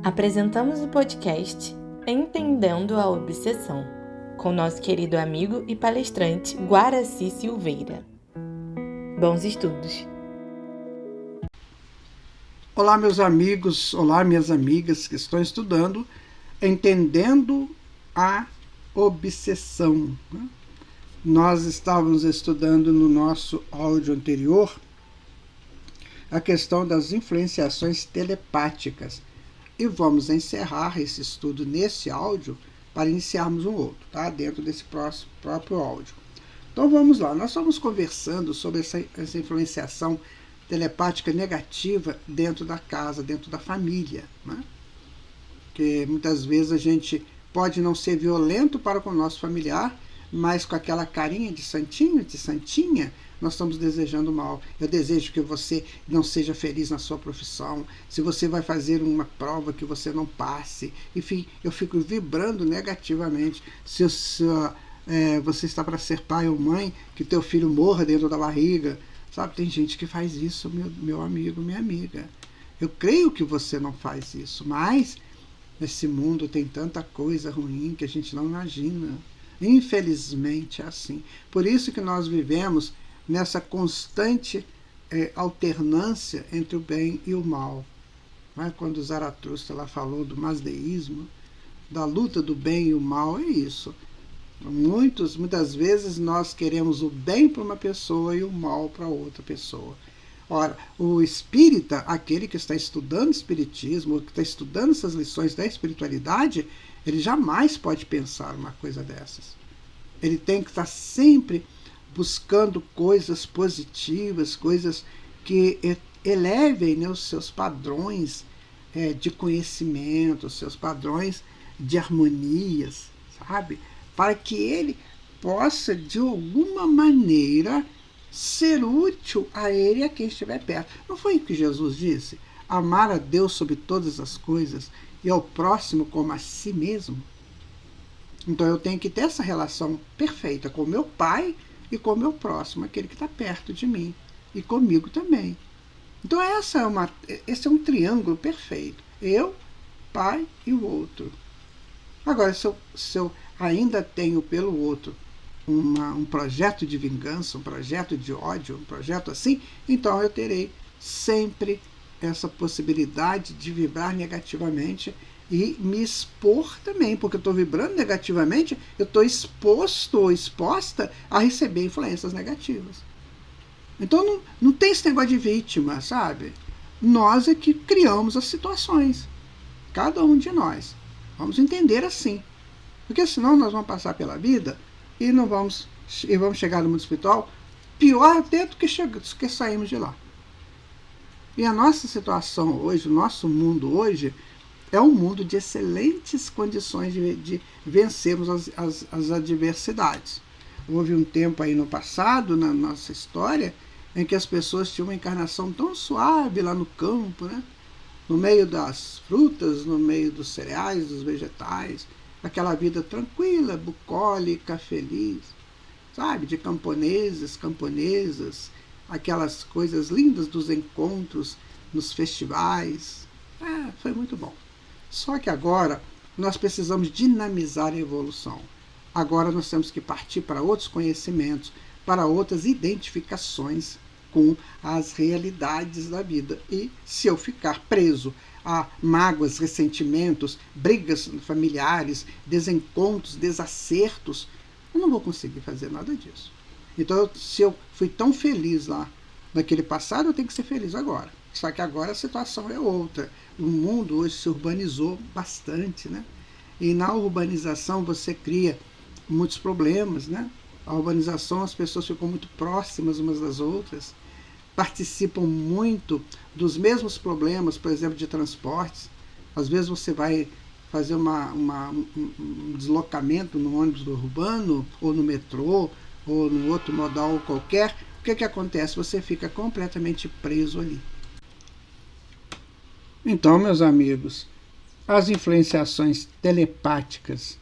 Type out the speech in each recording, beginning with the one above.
Apresentamos o podcast Entendendo a Obsessão, com nosso querido amigo e palestrante Guaraci Silveira. Bons estudos! Olá, meus amigos, olá, minhas amigas que estão estudando Entendendo a Obsessão. Nós estávamos estudando no nosso áudio anterior a questão das influenciações telepáticas. E vamos encerrar esse estudo nesse áudio para iniciarmos um outro, tá? Dentro desse próprio áudio. Então vamos lá, nós estamos conversando sobre essa influenciação telepática negativa dentro da casa, dentro da família, né? Que muitas vezes a gente pode não ser violento para com o nosso familiar, mas com aquela carinha de santinho, de santinha, nós estamos desejando mal. Eu desejo que você não seja feliz na sua profissão, se você vai fazer uma prova que você não passe, enfim, eu fico vibrando negativamente. Se você está para ser pai ou mãe, que teu filho morra dentro da barriga, sabe? Tem gente que faz isso, meu amigo, minha amiga. Eu creio que você não faz isso, mas nesse mundo tem tanta coisa ruim que a gente não imagina. Infelizmente é assim. Por isso que nós vivemos nessa constante alternância entre o bem e o mal. Quando Zaratustra lá falou do masdeísmo, da luta do bem e o mal, é isso. Muitas vezes nós queremos o bem para uma pessoa e o mal para outra pessoa. Ora, o espírita, aquele que está estudando espiritismo, que está estudando essas lições da espiritualidade, ele jamais pode pensar uma coisa dessas. Ele tem que estar sempre buscando coisas positivas, coisas que elevem, né, os seus padrões de conhecimento, os seus padrões de harmonias, sabe? Para que ele possa, de alguma maneira, ser útil a ele e a quem estiver perto. Não foi o que Jesus disse? Amar a Deus sobre todas as coisas e ao próximo como a si mesmo? Então eu tenho que ter essa relação perfeita com o meu pai e com o meu próximo, aquele que está perto de mim, e comigo também. Então esse é um triângulo perfeito. Eu, pai e o outro. Agora, se eu ainda tenho pelo outro um projeto de vingança, um projeto de ódio, um projeto assim, então eu terei sempre essa possibilidade de vibrar negativamente e me expor também, porque eu estou vibrando negativamente, eu estou exposto ou exposta a receber influências negativas. Então não tem esse negócio de vítima, sabe? Nós é que criamos as situações, cada um de nós. Vamos entender assim, porque senão nós vamos passar pela vida e vamos chegar no mundo espiritual pior até do que saímos de lá. E a nossa situação hoje, o nosso mundo hoje, é um mundo de excelentes condições de vencermos as adversidades. Houve um tempo aí no passado, na nossa história, em que as pessoas tinham uma encarnação tão suave lá no campo, né? No meio das frutas, no meio dos cereais, dos vegetais, aquela vida tranquila, bucólica, feliz, sabe? De camponeses, camponesas, aquelas coisas lindas dos encontros nos festivais. Foi muito bom. Só que agora nós precisamos dinamizar a evolução. Agora nós temos que partir para outros conhecimentos, para outras identificações com as realidades da vida. E se eu ficar preso a mágoas, ressentimentos, brigas familiares, desencontros, desacertos, eu não vou conseguir fazer nada disso. Então, se eu fui tão feliz lá naquele passado, eu tenho que ser feliz agora. Só que agora a situação é outra. O mundo hoje se urbanizou bastante, né? E na urbanização você cria muitos problemas, né? A urbanização, as pessoas ficam muito próximas umas das outras, participam muito dos mesmos problemas, por exemplo, de transportes. Às vezes você vai fazer um deslocamento no ônibus urbano, ou no metrô, ou no outro modal qualquer. O que acontece? Você fica completamente preso ali. Então, meus amigos, as influenciações telepáticas,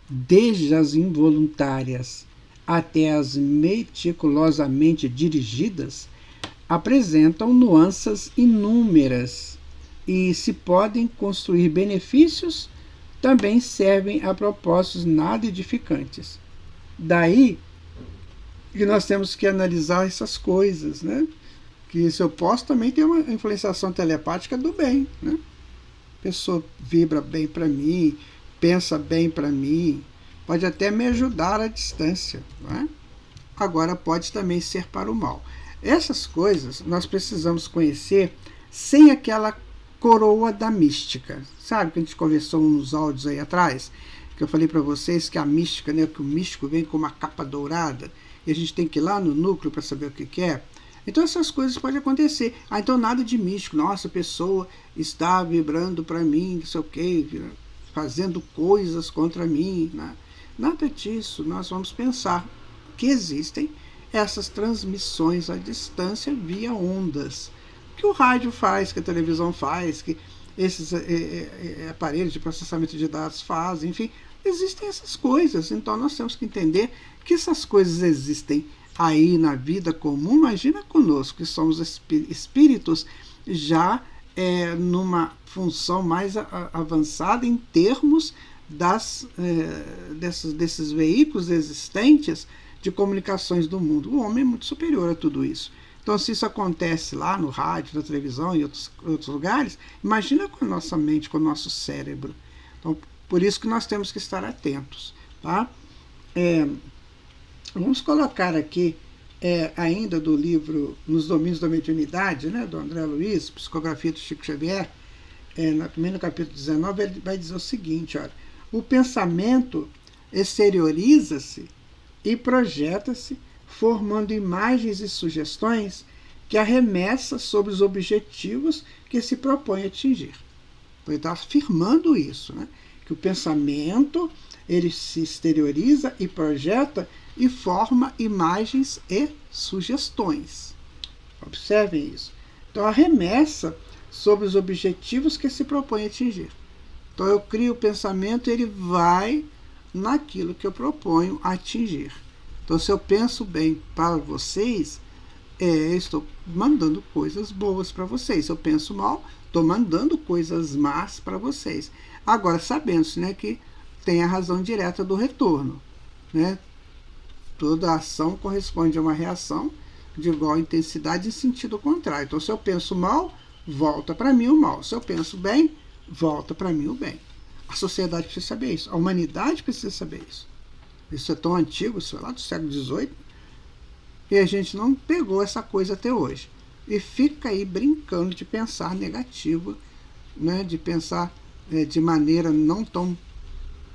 desde as involuntárias até as meticulosamente dirigidas, apresentam nuances inúmeras e se podem construir benefícios, também servem a propósitos nada edificantes. Daí que nós temos que analisar essas coisas, né? Que se eu posso também ter uma influenciação telepática do bem, né? A pessoa vibra bem para mim, pensa bem para mim, pode até me ajudar à distância, né? Agora pode também ser para o mal. Essas coisas nós precisamos conhecer sem aquela coroa da mística. Sabe que a gente conversou uns áudios aí atrás? Que eu falei para vocês que a mística, né, que o místico vem com uma capa dourada e a gente tem que ir lá no núcleo para saber o que é. Então essas coisas podem acontecer. Então nada de místico. Nossa, a pessoa está vibrando para mim, não sei o quê, fazendo coisas contra mim. Né? Nada disso. Nós vamos pensar que existem essas transmissões à distância via ondas. Que o rádio faz, que a televisão faz, que esses aparelhos de processamento de dados fazem, enfim, existem essas coisas. Então nós temos que entender que essas coisas existem aí na vida comum. Imagina conosco, que somos espíritos já numa função mais avançada em termos desses veículos existentes de comunicações do mundo. O homem é muito superior a tudo isso. Então, se isso acontece lá no rádio, na televisão e outros lugares, imagina com a nossa mente, com o nosso cérebro. Então, por isso que nós temos que estar atentos. Tá? Vamos colocar aqui ainda do livro Nos Domínios da Mediunidade, né, do André Luiz, Psicografia do Chico Xavier, também no capítulo 19, ele vai dizer o seguinte: olha, o pensamento exterioriza-se e projeta-se, formando imagens e sugestões que arremessa sobre os objetivos que se propõe atingir. Então, ele está afirmando isso, né? Que o pensamento ele se exterioriza e projeta e forma imagens e sugestões. Observem isso. Então, arremessa sobre os objetivos que se propõe atingir. Então, eu crio o pensamento e ele vai naquilo que eu proponho atingir. Então, se eu penso bem para vocês, eu estou mandando coisas boas para vocês. Se eu penso mal, estou mandando coisas más para vocês. Agora, sabendo-se, né, que tem a razão direta do retorno. Né? Toda ação corresponde a uma reação de igual intensidade em sentido contrário. Então, se eu penso mal, volta para mim o mal. Se eu penso bem, volta para mim o bem. A sociedade precisa saber isso. A humanidade precisa saber isso. Isso é tão antigo, isso é lá do século XVIII, e a gente não pegou essa coisa até hoje. E fica aí brincando de pensar negativo, né, de pensar de maneira não tão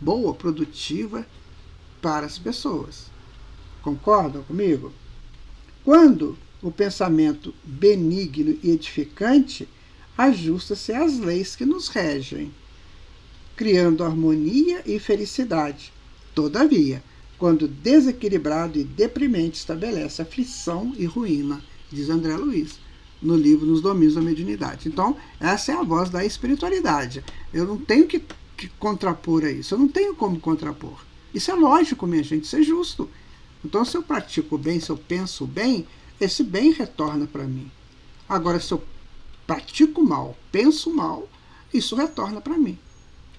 boa, produtiva para as pessoas. Concordam comigo? Quando o pensamento benigno e edificante ajusta-se às leis que nos regem, criando harmonia e felicidade. Todavia, quando desequilibrado e deprimente, estabelece aflição e ruína, diz André Luiz, no livro Nos Domínios da Mediunidade. Então, essa é a voz da espiritualidade. Eu não tenho que contrapor a isso, eu não tenho como contrapor. Isso é lógico, minha gente, isso é justo. Então, se eu pratico o bem, se eu penso bem, esse bem retorna para mim. Agora, se eu pratico mal, penso mal, isso retorna para mim.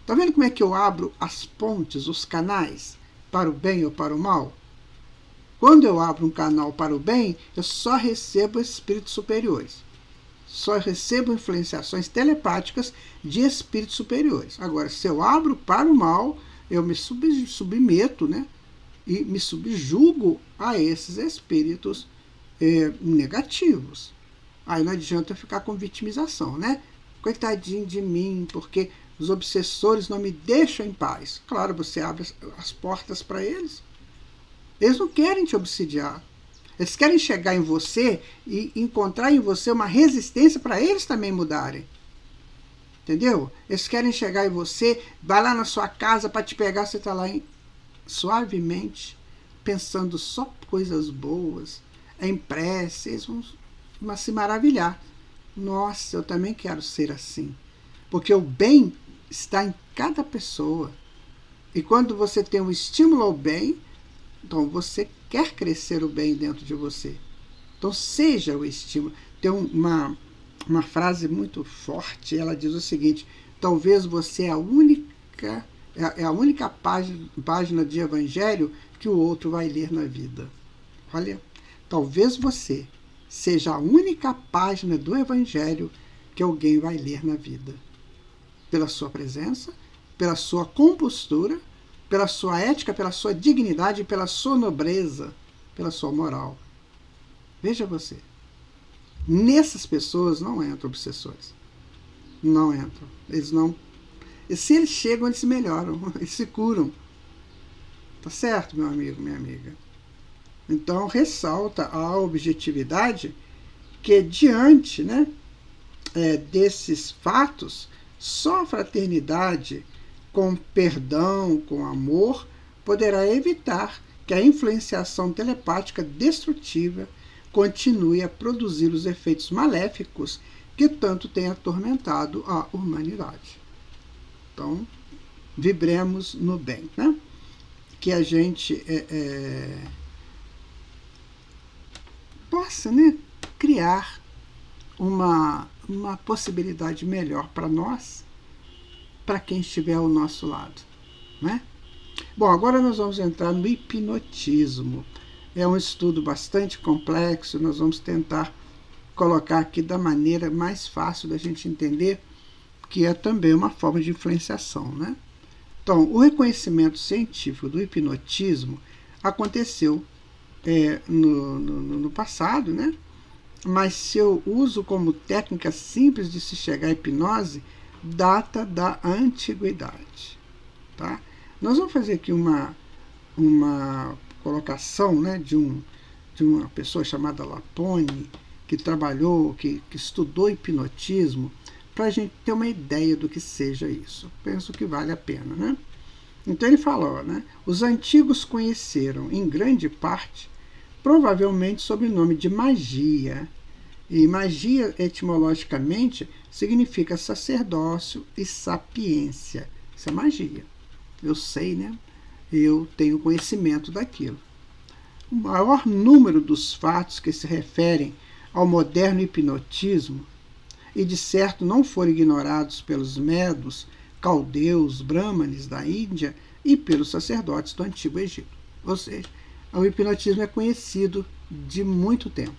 Está vendo como é que eu abro as pontes, os canais, para o bem ou para o mal? Quando eu abro um canal para o bem, eu só recebo espíritos superiores. Só recebo influenciações telepáticas de espíritos superiores. Agora, se eu abro para o mal, eu me submeto, né? E me subjugo a esses espíritos negativos. Aí não adianta eu ficar com vitimização, né? Coitadinho de mim, porque os obsessores não me deixam em paz. Claro, você abre as portas para eles. Eles não querem te obsidiar. Eles querem chegar em você e encontrar em você uma resistência para eles também mudarem. Entendeu? Eles querem chegar em você, vai lá na sua casa para te pegar, você está lá suavemente, pensando só coisas boas, em prece, eles vão se maravilhar. Nossa, eu também quero ser assim. Porque o bem está em cada pessoa. E quando você tem um estímulo ao bem, então você quer crescer o bem dentro de você. Então seja o estímulo. Tem uma frase muito forte. Ela diz o seguinte: talvez você é a única página de evangelho que o outro vai ler na vida. Olha, talvez você seja a única página do evangelho que alguém vai ler na vida. Pela sua presença, pela sua compostura, pela sua ética, pela sua dignidade, pela sua nobreza, pela sua moral. Veja você. Nessas pessoas não entram obsessores. Não entram. Eles não. E se eles chegam, eles se melhoram, eles se curam. Tá certo, meu amigo, minha amiga? Então, ressalta a objetividade que, diante, né, desses fatos, só a fraternidade, com perdão, com amor, poderá evitar que a influenciação telepática destrutiva continue a produzir os efeitos maléficos que tanto tem atormentado a humanidade. Então, vibremos no bem, né? Que a gente possa, né, criar uma possibilidade melhor para nós, para quem estiver ao nosso lado, né? Bom, agora nós vamos entrar no hipnotismo. É um estudo bastante complexo, nós vamos tentar colocar aqui da maneira mais fácil da gente entender, que é também uma forma de influenciação, né? Então, o reconhecimento científico do hipnotismo aconteceu no passado, né? Mas seu uso como técnica simples de se chegar à hipnose data da antiguidade, tá? Nós vamos fazer aqui uma colocação, né, de uma pessoa chamada Lapone, que trabalhou, que estudou hipnotismo, para a gente ter uma ideia do que seja isso. Penso que vale a pena, né? Então ele falou, né, os antigos conheceram, em grande parte, provavelmente sob o nome de magia. E magia, etimologicamente, significa sacerdócio e sapiência. Isso é magia. Eu sei, né? Eu tenho conhecimento daquilo. O maior número dos fatos que se referem ao moderno hipnotismo, e de certo não foram ignorados pelos medos, caldeus, brahmanes da Índia e pelos sacerdotes do Antigo Egito. Ou seja, o hipnotismo é conhecido de muito tempo,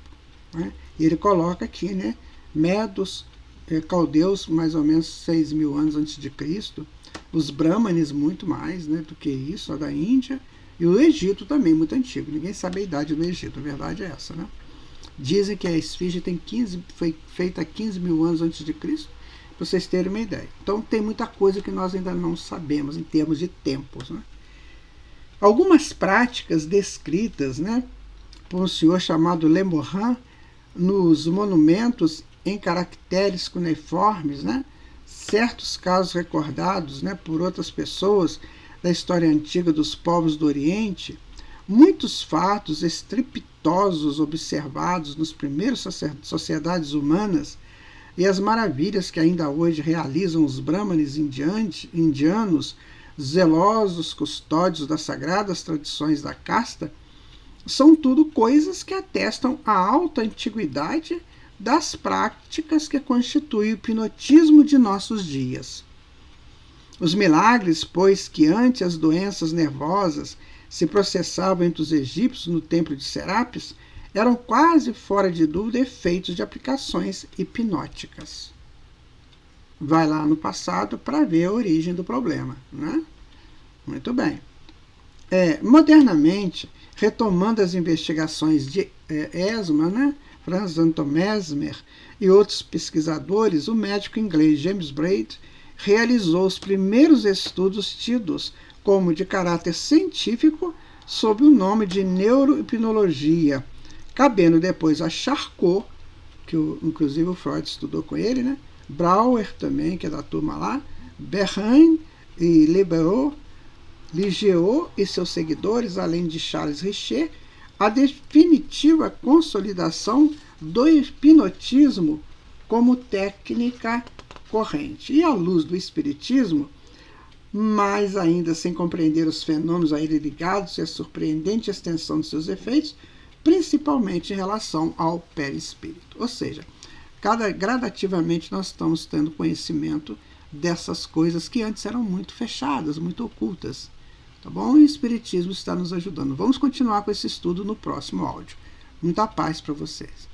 né? E ele coloca aqui, né, medos, caldeus, mais ou menos 6.000 anos antes de Cristo, os brahmanes muito mais, né, do que isso, a da Índia, e o Egito também, muito antigo. Ninguém sabe a idade do Egito, a verdade é essa, né? Dizem que a esfinge foi feita há 15.000 anos antes de Cristo, para vocês terem uma ideia. Então tem muita coisa que nós ainda não sabemos em termos de tempos, né? Algumas práticas descritas, né, por um senhor chamado Lemorin, nos monumentos em caracteres cuneiformes, né, certos casos recordados, né, por outras pessoas da história antiga dos povos do Oriente, muitos fatos estrepitosos observados nos primeiros sociedades humanas e as maravilhas que ainda hoje realizam os brahmanes indianos, zelosos custódios das sagradas tradições da casta, são tudo coisas que atestam a alta antiguidade das práticas que constituem o hipnotismo de nossos dias. Os milagres, pois, que antes as doenças nervosas se processavam entre os egípcios no templo de Serapis, eram quase fora de dúvida efeitos de aplicações hipnóticas. Vai lá no passado para ver a origem do problema, né? Muito bem. Modernamente, retomando as investigações de Esma, né, Franz Anton Mesmer e outros pesquisadores, o médico inglês James Braid realizou os primeiros estudos tidos como de caráter científico sob o nome de neurohipnologia, cabendo depois a Charcot, que inclusive o Freud estudou com ele, né, Brauer também, que é da turma lá, Berrin e Ligeot e seus seguidores, além de Charles Richer, a definitiva consolidação do hipnotismo como técnica corrente. E à luz do espiritismo, mas ainda sem compreender os fenômenos a ele ligados e a surpreendente extensão de seus efeitos, principalmente em relação ao perispírito. Ou seja, gradativamente nós estamos tendo conhecimento dessas coisas que antes eram muito fechadas, muito ocultas. Tá bom? E o Espiritismo está nos ajudando. Vamos continuar com esse estudo no próximo áudio. Muita paz para vocês.